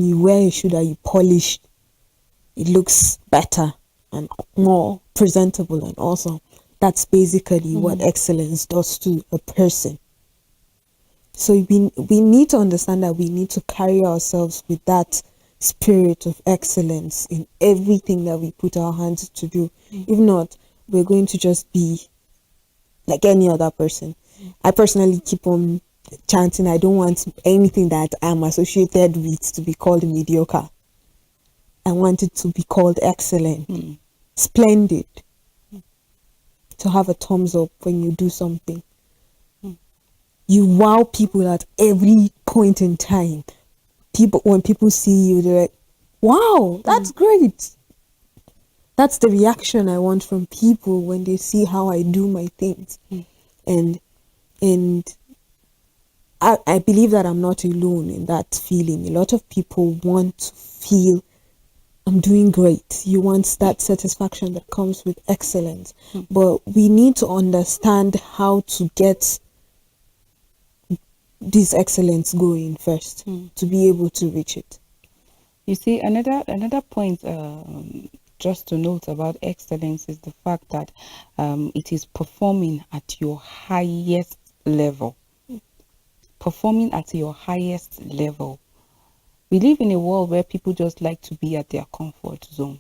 you wear a shoe that you polish, it looks better and more presentable and awesome. That's basically what excellence does to a person. So we need to understand that we need to carry ourselves with that spirit of excellence in everything that we put our hands to do. If not, we're going to just be like any other person. I personally keep on chanting, I don't want anything that I'm associated with to be called mediocre. I want it to be called excellent, splendid, to have a thumbs up when you do something. You wow people at every point in time. When people see you, they're like, wow, that's great. That's the reaction I want from people when they see how I do my things. And I believe that I'm not alone in that feeling. A lot of people want to feel I'm doing great. You want that satisfaction that comes with excellence. But we need to understand how to get this excellence going first to be able to reach it. You see, another point just to note about excellence is the fact that it is performing at your highest level. Performing at your highest level. We live in a world where people just like to be at their comfort zone.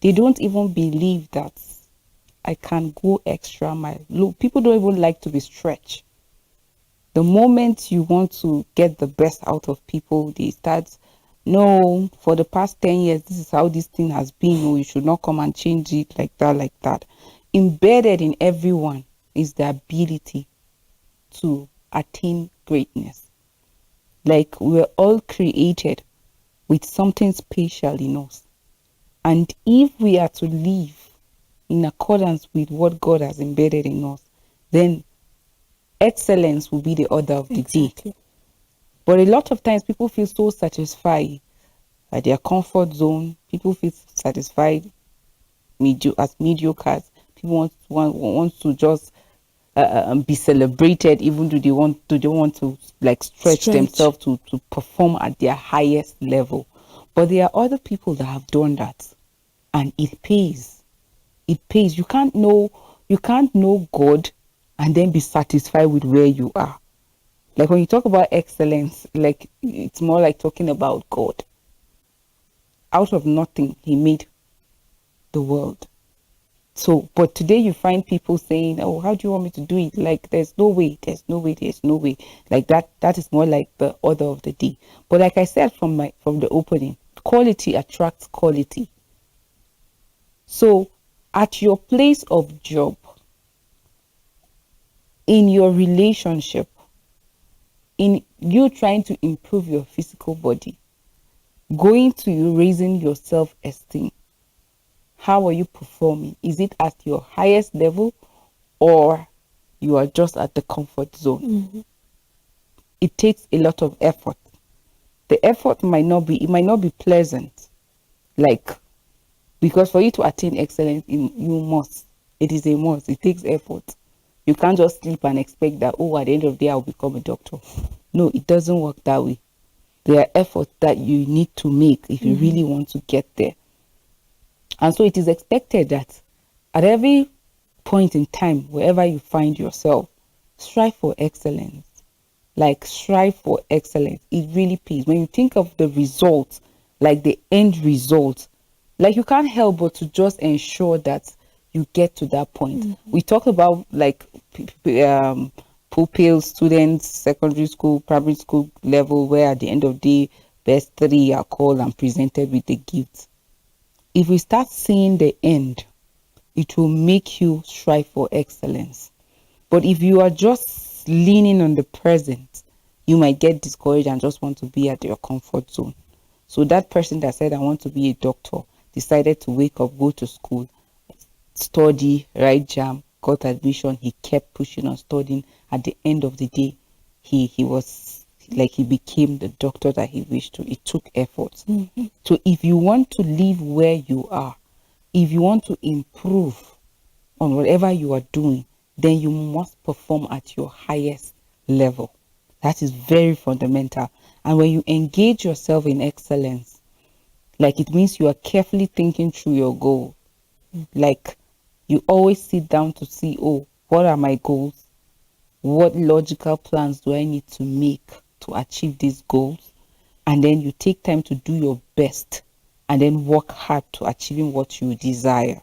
They don't even believe that I can go extra mile. Look, people don't even like to be stretched. The moment you want to get the best out of people, they start, no, for the past 10 years, this is how this thing has been. Oh, you should not come and change it like that, like that. Embedded in everyone is the ability to attain greatness. Like we're all created with something special in us. And if we are to live in accordance with what God has embedded in us, then excellence will be the order of the day. But a lot of times people feel so satisfied at their comfort zone. People feel satisfied as mediocres. People want to just be celebrated, even though they want to like stretch themselves to perform at their highest level. But there are other people that have done that, and it pays. It pays. You can't know God and then be satisfied with where you are. Like when you talk about excellence, like it's more like talking about God. Out of nothing, He made the world. So, but today you find people saying, oh, how do you want me to do it? Like, there's no way. Like that is more like the order of the day. But like I said from the opening, quality attracts quality. So at your place of job, in your relationship, in you trying to improve your physical body, going to you raising your self-esteem, how are you performing? Is it at your highest level, or you are just at the comfort zone? It takes a lot of effort. The effort might not be pleasant, like, because for you to attain excellence, it is a must. It takes effort. You can't just sleep and expect that, oh, at the end of the day, I'll become a doctor. No, it doesn't work that way. There are efforts that you need to make if you really want to get there. And so it is expected that at every point in time, wherever you find yourself, strive for excellence. Like, strive for excellence. It really pays. When you think of the results, like the end result, like you can't help but to just ensure that you get to that point. We talk about like pupils, students, secondary school, primary school level, where at the end of the day, best three are called and presented with the gifts. If we start seeing the end, it will make you strive for excellence. But if you are just leaning on the present, you might get discouraged and just want to be at your comfort zone. So that person that said, I want to be a doctor, decided to wake up, go to school, study, write JAM, got admission. He kept pushing on studying. At the end of the day, he became the doctor that he wished to. It took effort. So if you want to live where you are, if you want to improve on whatever you are doing, then you must perform at your highest level. That is very fundamental. And when you engage yourself in excellence, like it means you are carefully thinking through your goal. Like you always sit down to see, oh, what are my goals? What logical plans do I need to make to achieve these goals? And then you take time to do your best and then work hard to achieving what you desire.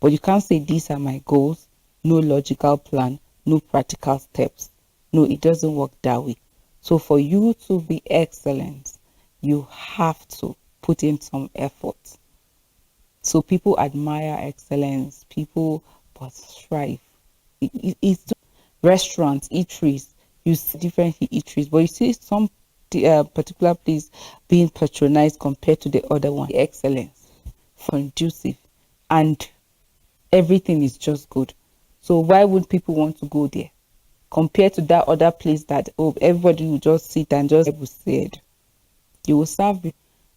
But you can't say these are my goals, no logical plan, no practical steps. No, it doesn't work that way. So for you to be excellent, you have to put in some effort. So people admire excellence, people but strive. It's restaurants, eateries. You see different eateries, but you see some particular place being patronized compared to the other one. Excellence, conducive, and everything is just good. So why would people want to go there compared to that other place that, oh, everybody will just sit and just said you will serve?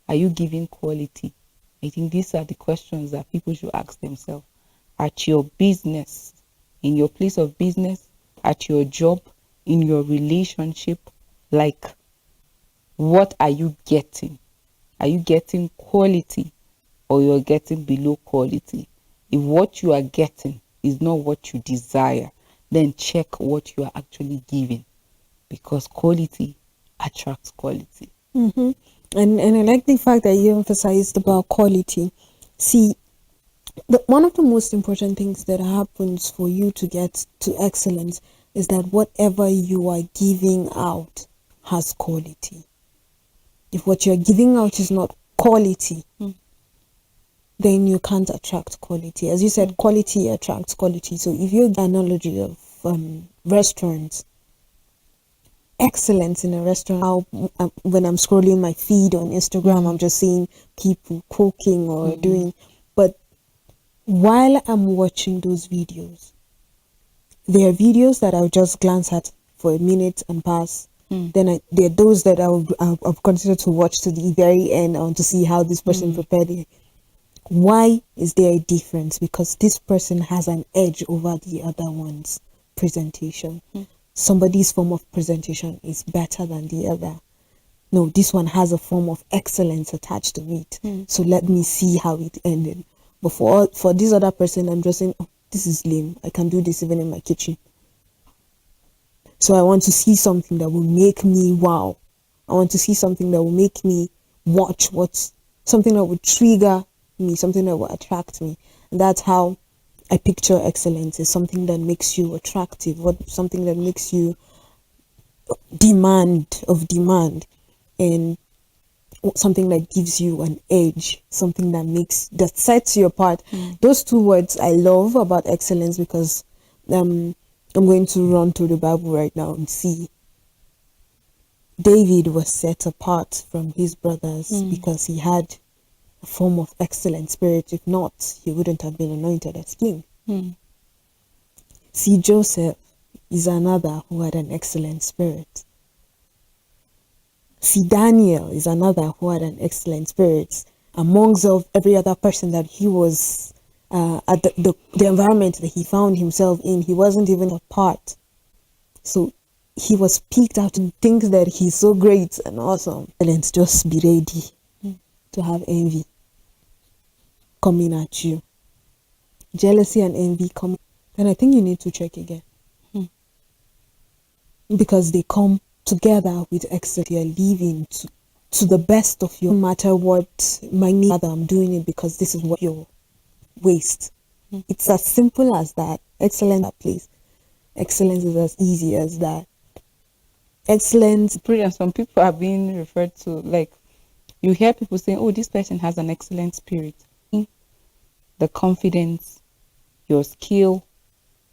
Are you giving quality? I think these are the questions that people should ask themselves at your business, in your place of business, at your job, in your relationship. Like, what are you getting? Are you getting quality or you're getting below quality? If what you are getting is not what you desire, then check what you are actually giving, because quality attracts quality. Mm-hmm. And I like the fact that you emphasized about quality. See, one of the most important things that happens for you to get to excellence is that whatever you are giving out has quality. If what you're giving out is not quality, then you can't attract quality. As you said, quality attracts quality. So if you analogy of restaurants, excellence in a restaurant, when I'm scrolling my feed on Instagram, I'm just seeing people cooking or doing, but while I'm watching those videos, there are videos that I'll just glance at for a minute and pass. Then there are those that I'll consider to watch to the very end to see how this person prepared it. Why is there a difference? Because this person has an edge over the other one's presentation. Somebody's form of presentation is better than the other. No, this one has a form of excellence attached to it. So let me see how it ended. But for this other person, I'm just saying, oh, this is lame. I can do this even in my kitchen. So I want to see something that will make me wow. I want to see something that will make me watch something that will trigger me, something that will attract me. And that's how I picture excellence, is something that makes you attractive, something that makes you demand, and something that gives you an edge, something that sets you apart. Those two words I love about excellence, because I'm going to run through the Bible right now and see. David was set apart from his brothers because he had a form of excellent spirit. If not, he wouldn't have been anointed as king. See, Joseph is another who had an excellent spirit. See, Daniel is another who had an excellent spirit. Amongst of every other person that he was at the environment that he found himself in, he wasn't even a part. So he was picked out and thinks that he's so great and awesome. And just be ready to have envy coming at you. Jealousy and envy come. And I think you need to check again. Because they come together with excellence. You're living to the best of your, no matter what my need. I'm doing it because this is what your waste. It's as simple as that. Excellence, that place. Excellence is as easy as that. Excellence. Brilliant. Some people are being referred to, like, you hear people saying, oh, this person has an excellent spirit. The confidence, your skill,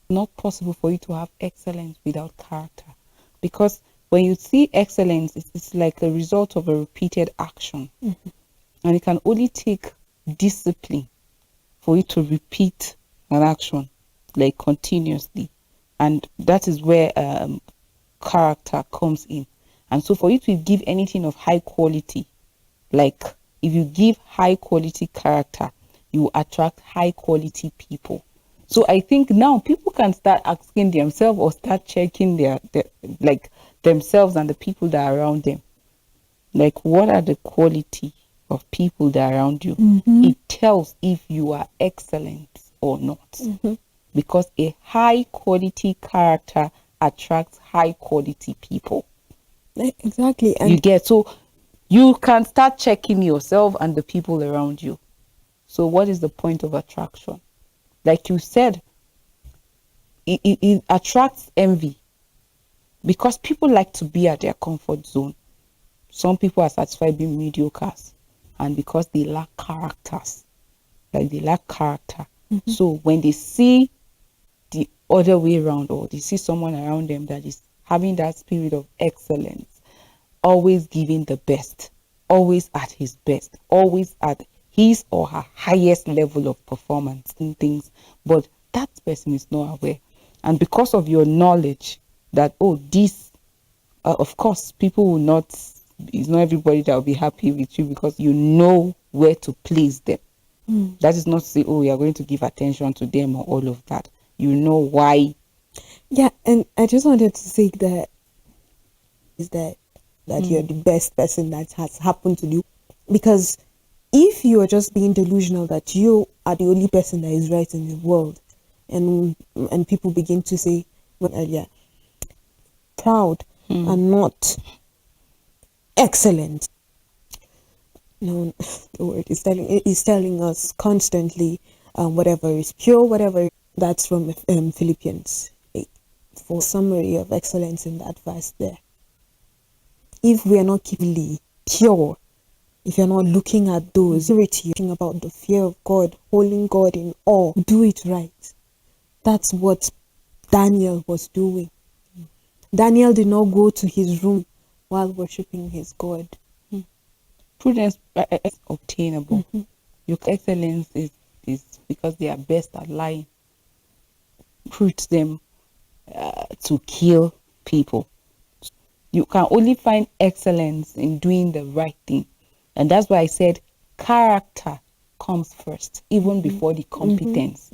not possible for you to have excellence without character. Because when you see excellence, it's like a result of a repeated action. And it can only take discipline for you to repeat an action, like continuously. And that is where character comes in. And so for you to give anything of high quality, like if you give high quality character, you attract high quality people. So I think now people can start asking themselves or start checking their like themselves and the people that are around them. Like, what are the quality of people that are around you? It tells if you are excellent or not. Because a high quality character attracts high quality people. Exactly. You get, so you can start checking yourself and the people around you. So what is the point of attraction? Like you said, it attracts envy because people like to be at their comfort zone. Some people are satisfied being mediocres, and because they lack characters, like they lack character. So when they see the other way around, or they see someone around them that is having that spirit of excellence, always giving the best, always at his best, always at his or her highest level of performance in things, but that person is not aware. And because of your knowledge that, oh, this, of course, people will not, it's not everybody that will be happy with you because you know where to place them. That is not to say, oh, you are going to give attention to them or all of that. You know why. Yeah, and I just wanted to say that you're the best person that has happened to you, because if you are just being delusional that you are the only person that is right in the world, and people begin to say, well, earlier, proud and not excellent. No, the word is telling us constantly, whatever is pure, whatever. That's from Philippians 8. For summary of excellence in that verse there. If we are not keeping pure, if you're not looking at those, thinking about the fear of God, holding God in awe, do it right. That's what Daniel was doing. Daniel did not go to his room while worshiping his God. Prudence is obtainable. Your excellence is because they are best at lying. Recruit them to kill people. You can only find excellence in doing the right thing. And that's why I said character comes first, even before the competence.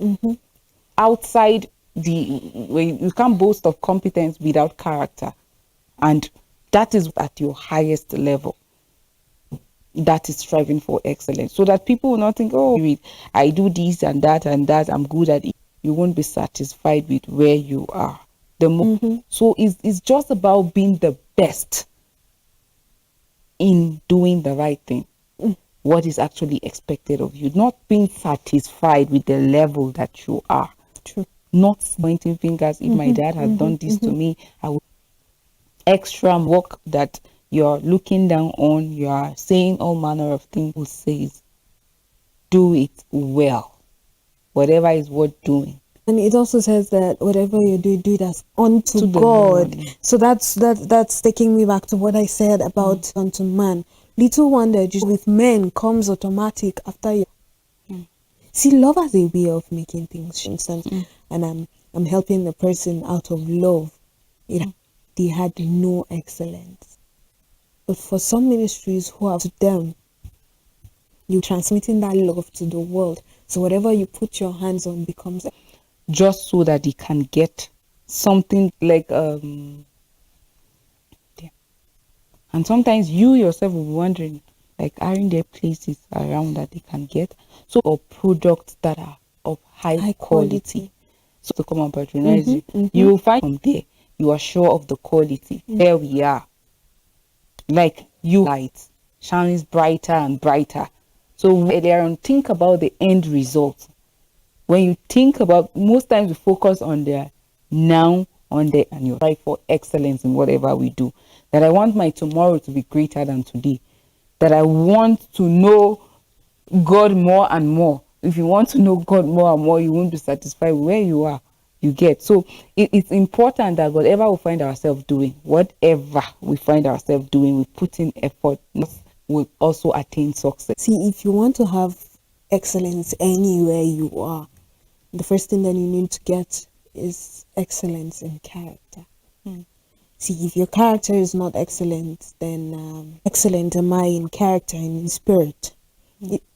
Outside you can't boast of competence without character. And that is at your highest level. That is striving for excellence. So that people will not think, oh, I do this and that, I'm good at it. You won't be satisfied with where you are. So it's just about being the best in doing the right thing. What is actually expected of you, not being satisfied with the level that you are. True. Not pointing fingers. If my dad had done this to me, I would extra work that you're looking down on, you are saying all manner of things. Who says do it well, whatever is worth doing. And it also says that whatever you do it as unto To the God. Lord. So that's taking me back to what I said about unto man. Little wonder, just with men comes automatic after you. See, love has a way of making things, for instance, and I'm helping the person out of love. They had no excellence. But for some ministries who have to them, you transmitting that love to the world. So whatever you put your hands on becomes just so that they can get something like and sometimes you yourself will be wondering, like, aren't there places around that they can get or products that are of high quality. So to come and patronize you, you will find from there you are sure of the quality. There we are. Like you light shines brighter and brighter. So earlier on, think about the end result. When you think about, most times we focus on the now, on the, and you try for excellence in whatever we do. That I want my tomorrow to be greater than today. That I want to know God more and more. If you want to know God more and more, you won't be satisfied where you are. You get. So it's important that whatever we find ourselves doing, we put in effort, we also attain success. See, if you want to have excellence anywhere you are, the first thing that you need to get is excellence in character. See, if your character is not excellent, then excellent am I in character and in spirit.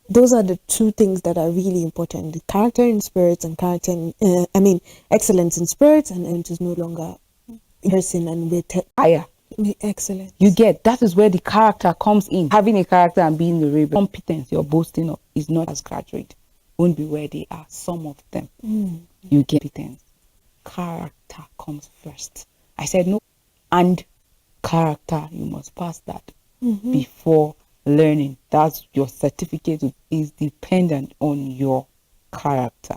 Those are the two things that are really important: the character in spirit and excellence in spirit, and it is no longer person and with higher. Excellent. You get, that is where the character comes in. Having a character and being the rebel. Competence you're boasting of is not as graduate. Won't be where they are. Some of them. You get competence. Character comes first. I said no. And character, you must pass that before learning. That's your certificate is dependent on your character.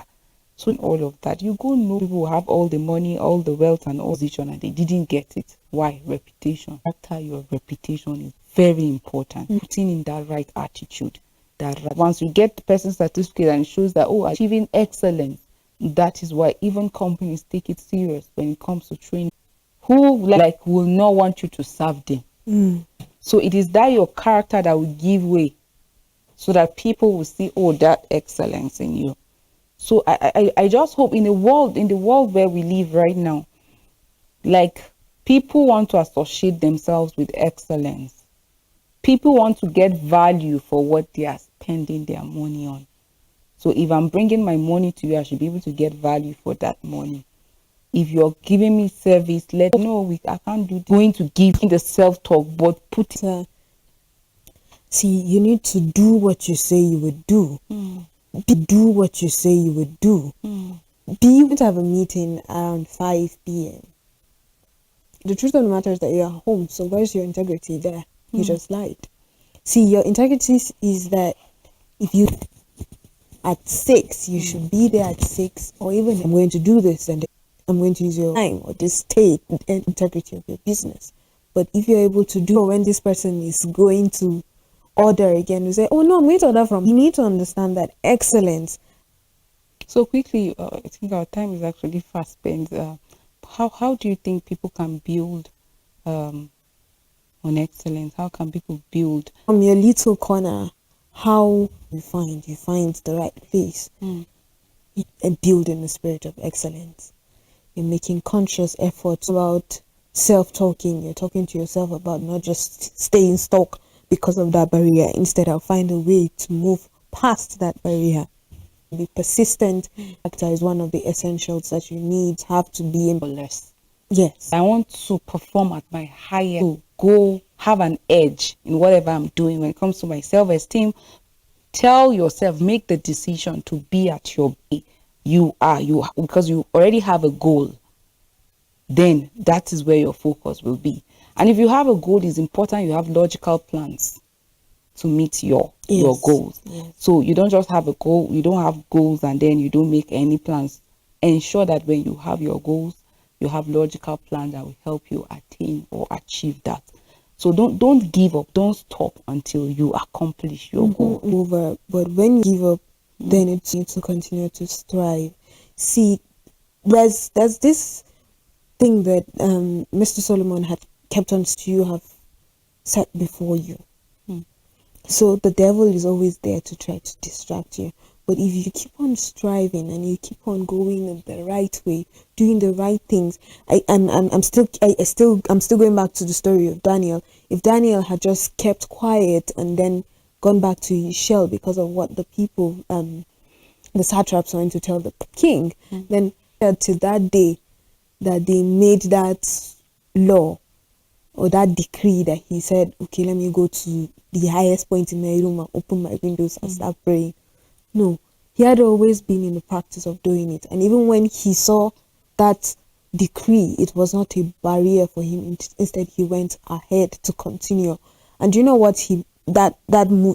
So in all of that, you go know people who have all the money, all the wealth and all position, and they didn't get it. Why? Reputation. After your reputation is very important. Putting in that right attitude. That once you get the person's certificate and it shows that, oh, achieving excellence, that is why even companies take it serious when it comes to training. Who like will not want you to serve them. So it is that your character that will give way, so that people will see, oh, that excellence in you. So I just hope in the world where we live right now, like people want to associate themselves with excellence. People want to get value for what they are spending their money on. So if I'm bringing my money to you, I should be able to get value for that money. If you're giving me service, let me know. I can't do this. Going to give in the self-talk, but put it. See, you need to do what you say you would do. Do what you say you would do. Be able to have a meeting around 5 p.m. The truth of the matter is that you're home, so where's your integrity there? You just lied. See, your integrity is that if you at 6, you should be there at 6, or even I'm going to do this and I'm going to use your time or this state and integrity of your business. But if you're able to do when this person is going to order again, you say, oh no, I'm going to order from. You need to understand that excellence. So quickly, I think our time is actually fast spent. How do you think people can build on excellence? How can people build from your little corner? How you find the right place and build in the spirit of excellence. You're making conscious efforts about self-talking. You're talking to yourself about not just staying stuck because of that barrier. Instead, I'll find a way to move past that barrier. Be persistent. Character is one of the essentials that you need. Have to be in less. Yes. I want to perform at my highest. To go have an edge in whatever I'm doing when it comes to my self-esteem. Tell yourself, make the decision to be at your best. You because you already have a goal. Then that is where your focus will be. And if you have a goal, it's important you have logical plans to meet your goals. Yes. So you don't just have a goal, you don't have goals and then you don't make any plans. Ensure that when you have your goals, you have logical plans that will help you attain or achieve that. So don't give up, don't stop until you accomplish your goal. Over, but when you give up, then it's need to continue to strive. See, there's this thing that Mr. Solomon had kept on to you have set before you. So the devil is always there to try to distract you. But if you keep on striving and you keep on going in the right way, doing the right things, I'm still going back to the story of Daniel. If Daniel had just kept quiet and then gone back to his shell because of what the people, the satraps wanted to tell the king, then to that day that they made that law or that decree that he said, okay, let me go to the highest point in my room and open my windows and start praying. No, he had always been in the practice of doing it. And even when he saw that decree, it was not a barrier for him. Instead, he went ahead to continue. And you know what that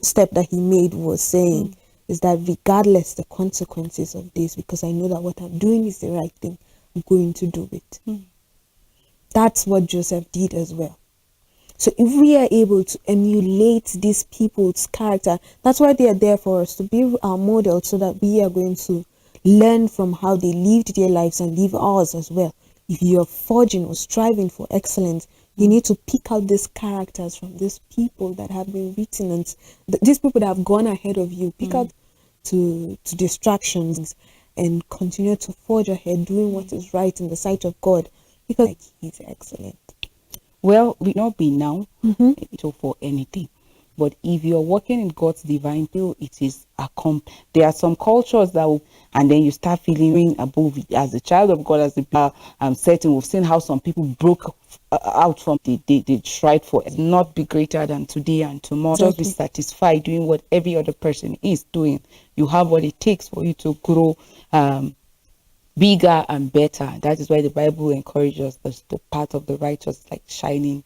step that he made was saying is that regardless the consequences of this, because I know that what I'm doing is the right thing, I'm going to do it. That's what Joseph did as well. So if we are able to emulate these people's character, that's why they are there for us, to be our model, so that we are going to learn from how they lived their lives and live ours as well. If you're forging or striving for excellence, you need to pick out these characters from these people that have been written, and these people that have gone ahead of you. Pick out to distractions and continue to forge ahead, doing what is right in the sight of God, because he's excellent. Well, we not be now, so for anything. But if you're working in God's divine will, it is there are some cultures that will, and then you start feeling above it. As a child of God, as a setting, we've seen how some people broke out from they tried for it. Not be greater than today and tomorrow. Just be satisfied doing what every other person is doing. You have what it takes for you to grow bigger and better. That is why the Bible encourages us, the path of the righteous like shining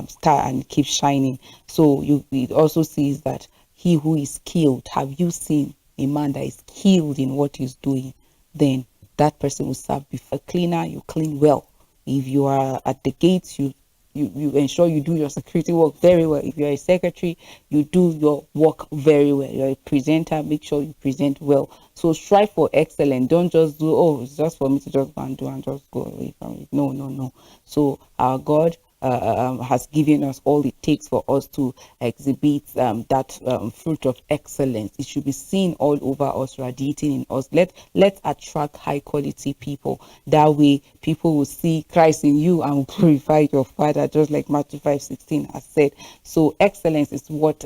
star, and keep shining. So it also says that he who is skilled, have you seen a man that is skilled in what he's doing? Then that person will serve. Before a cleaner, you clean well. If you are at the gates, you ensure you do your security work very well. If you're a secretary, you do your work very well. You're a presenter, make sure you present well. So strive for excellence. Don't just do, oh, it's just for me to just go and do and just go away from it. No, no, no. So our God has given us all it takes for us to exhibit that fruit of excellence. It should be seen all over us, radiating in us. Let's attract high quality people. That way people will see Christ in you and will glorify your Father, just like Matthew 5:16 has said. So excellence is what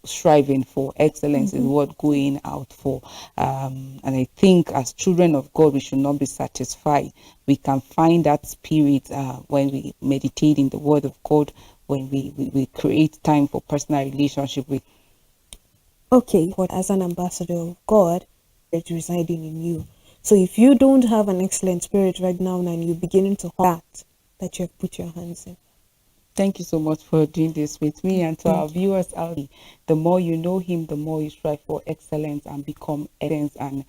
striving for. Excellence is what going out for. And I think as children of God, we should not be satisfied. We can find that spirit when we meditate in the Word of God, when we create time for personal relationship with. Okay, but as an ambassador of God, it's residing in you. So if you don't have an excellent spirit right now and you're beginning to that you have put your hands in. Thank you so much for doing this with me, and to our viewers out there. The more you know him, the more you strive for excellence and become excellence and